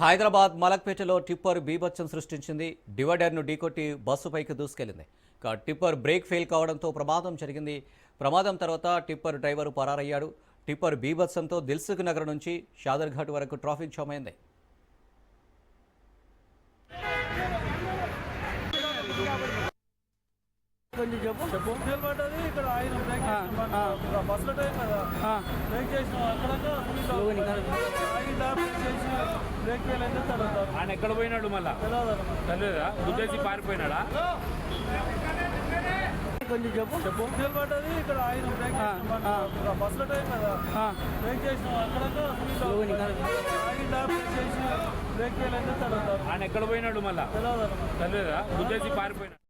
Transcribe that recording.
Hyderabad మలక్పేటలో tipper బీభత్సం సృష్టించింది. డివైడర్ను ఢీకొట్టి bus పైకి దూసుకెళ్లింది. టిప్పర్ బ్రేక్ ఫెయిల్ కావడంతో ప్రమాదం జరిగింది. ప్రమాదం తర్వాత టిప్పర్ డ్రైవర్ పరారయ్యాడు. టిప్పర్ బీభత్సంతో దిల్సుఖ్ నగర్ నుంచి షాదర్ఘాట్ వరకు ట్రాఫిక్ జామ్ అయింది. కొంచెం చెప్పు పడ్డది ఇక్కడ ఆయన బ్రేక్ బస్సులో టైం కదా బ్రేక్ చేసిన బ్రేక్ చేయలేదు. ఆయన ఎక్కడ పోయినాడు మళ్ళా తెలియదా? గుద్దేసి పారిపోయినాడా? కొంచెం చెప్పు పడ్డది ఇక్కడ ఆయన బ్రేక్ బస్సులో టైం కదా బ్రేక్ చేసిన బ్రేక్ చేయలేదు. ఆయన ఎక్కడ పోయినాడు మళ్ళా తెలియదా? గుద్దేసి పారిపోయినాడు.